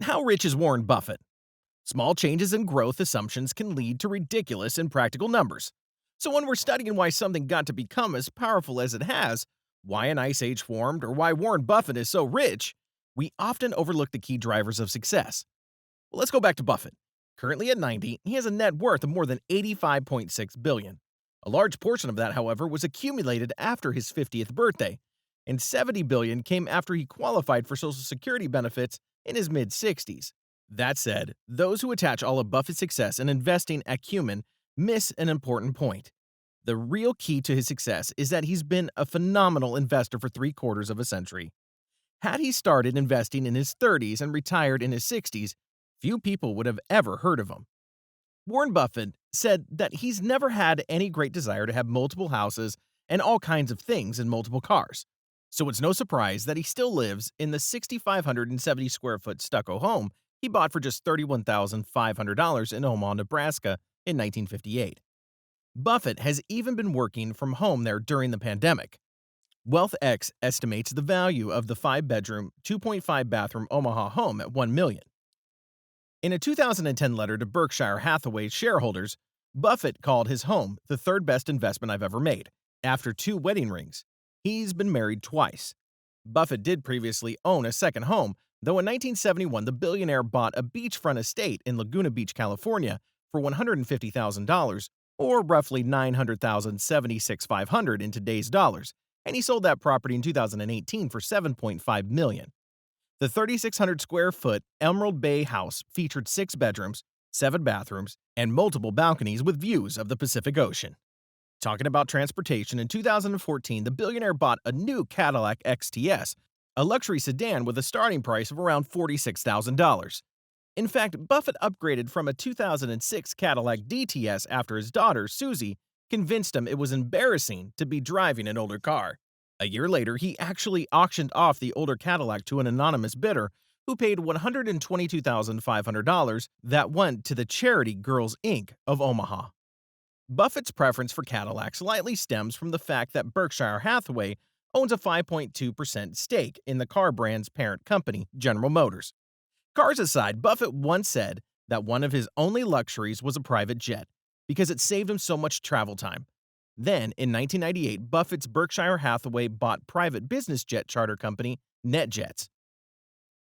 How rich is Warren Buffett? Small changes in growth assumptions can lead to ridiculous and practical numbers. So, when we're studying why something got to become as powerful as it has, why an ice age formed, or why Warren Buffett is so rich, we often overlook the key drivers of success. Well, let's go back to Buffett. Currently at 90, he has a net worth of more than 85.6 billion. A large portion of that, however, was accumulated after his 50th birthday, and 70 billion came after he qualified for Social Security benefits in his mid 60s. That said, those who attach all of Buffett's success in investing acumen miss an important point. The real key to his success is that he's been a phenomenal investor for three-quarters of a century. Had he started investing in his 30s and retired in his 60s, few people would have ever heard of him. Warren Buffett said that he's never had any great desire to have multiple houses and all kinds of things in multiple cars. So it's no surprise that he still lives in the 6,570 square foot stucco home he bought for just $31,500 in Omaha, Nebraska in 1958. Buffett has even been working from home there during the pandemic. WealthX estimates the value of the 5-bedroom, 2.5-bathroom Omaha home at $1 million. In a 2010 letter to Berkshire Hathaway shareholders, Buffett called his home the third best investment I've ever made, after 2 wedding rings. He's been married twice. Buffett did previously own a second home, though in 1971 the billionaire bought a beachfront estate in Laguna Beach, California for $150,000, or roughly $900,076,500 in today's dollars, and he sold that property in 2018 for $7.5 million. The 3,600 square foot Emerald Bay house featured 6 bedrooms, 7 bathrooms, and multiple balconies with views of the Pacific Ocean. Talking about transportation, in 2014, the billionaire bought a new Cadillac XTS, a luxury sedan with a starting price of around $46,000. In fact, Buffett upgraded from a 2006 Cadillac DTS after his daughter, Susie, convinced him it was embarrassing to be driving an older car. A year later, he actually auctioned off the older Cadillac to an anonymous bidder who paid $122,500 that went to the charity Girls Inc. of Omaha. Buffett's preference for Cadillacs likely stems from the fact that Berkshire Hathaway owns a 5.2% stake in the car brand's parent company, General Motors. Cars aside, Buffett once said that one of his only luxuries was a private jet because it saved him so much travel time. Then, in 1998, Buffett's Berkshire Hathaway bought private business jet charter company NetJets.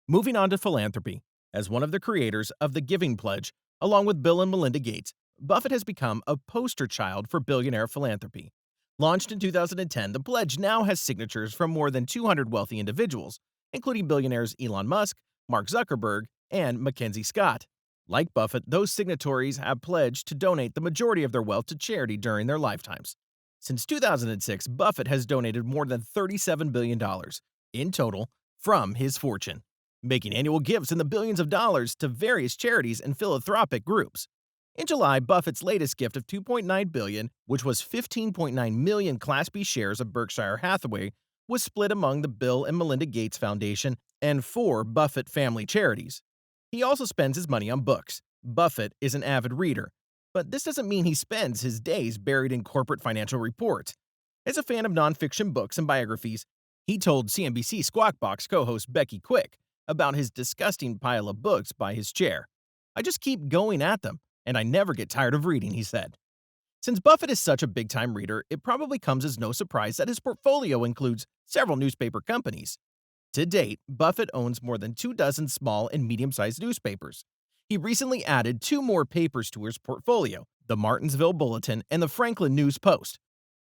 Moving on to philanthropy. As one of the creators of the Giving Pledge, along with Bill and Melinda Gates, Buffett has become a poster child for billionaire philanthropy. Launched in 2010, the pledge now has signatures from more than 200 wealthy individuals, including billionaires Elon Musk, Mark Zuckerberg, and Mackenzie Scott. Like Buffett, those signatories have pledged to donate the majority of their wealth to charity during their lifetimes. Since 2006, Buffett has donated more than $37 billion in total from his fortune, making annual gifts in the billions of dollars to various charities and philanthropic groups. In July, Buffett's latest gift of $2.9 billion, which was 15.9 million Class B shares of Berkshire Hathaway, was split among the Bill and Melinda Gates Foundation and 4 Buffett family charities. He also spends his money on books. Buffett is an avid reader, but this doesn't mean he spends his days buried in corporate financial reports. As a fan of nonfiction books and biographies, he told CNBC Squawk Box co-host Becky Quick about his disgusting pile of books by his chair. "I just keep going at them, and I never get tired of reading," he said. Since Buffett is such a big-time reader, it probably comes as no surprise that his portfolio includes several newspaper companies. To date, Buffett owns more than 2 dozen small and medium-sized newspapers. He recently added 2 more papers to his portfolio, the Martinsville Bulletin and the Franklin News Post.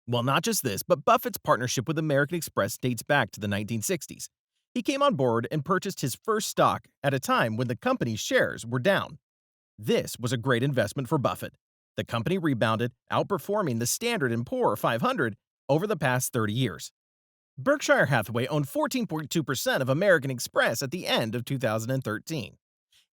Well, not just this, but Buffett's partnership with American Express dates back to the 1960s. He came on board and purchased his first stock at a time when the company's shares were down. This was a great investment for Buffett. The company rebounded, outperforming the Standard & Poor's 500 over the past 30 years. Berkshire Hathaway owned 14.2% of American Express at the end of 2013.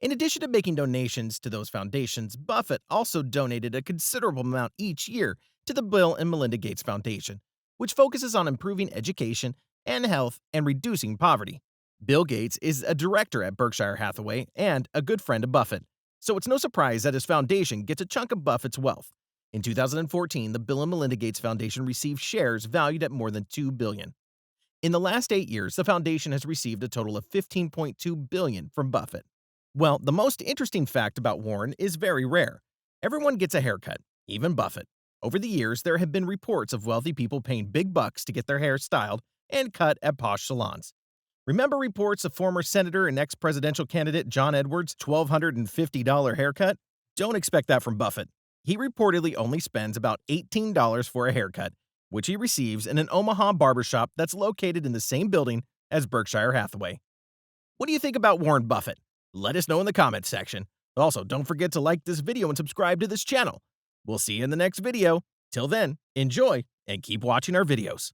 In addition to making donations to those foundations, Buffett also donated a considerable amount each year to the Bill and Melinda Gates Foundation, which focuses on improving education and health and reducing poverty. Bill Gates is a director at Berkshire Hathaway and a good friend of Buffett, so it's no surprise that his foundation gets a chunk of Buffett's wealth. In 2014, the Bill and Melinda Gates Foundation received shares valued at more than $2 billion. In the last 8 years, the foundation has received a total of $15.2 billion from Buffett. Well, the most interesting fact about Warren is very rare. Everyone gets a haircut, even Buffett. Over the years, there have been reports of wealthy people paying big bucks to get their hair styled and cut at posh salons. Remember reports of former Senator and ex-presidential candidate John Edwards' $1,250 haircut? Don't expect that from Buffett. He reportedly only spends about $18 for a haircut, which he receives in an Omaha barbershop that's located in the same building as Berkshire Hathaway. What do you think about Warren Buffett? Let us know in the comments section. Also, don't forget to like this video and subscribe to this channel. We'll see you in the next video. Till then, enjoy and keep watching our videos.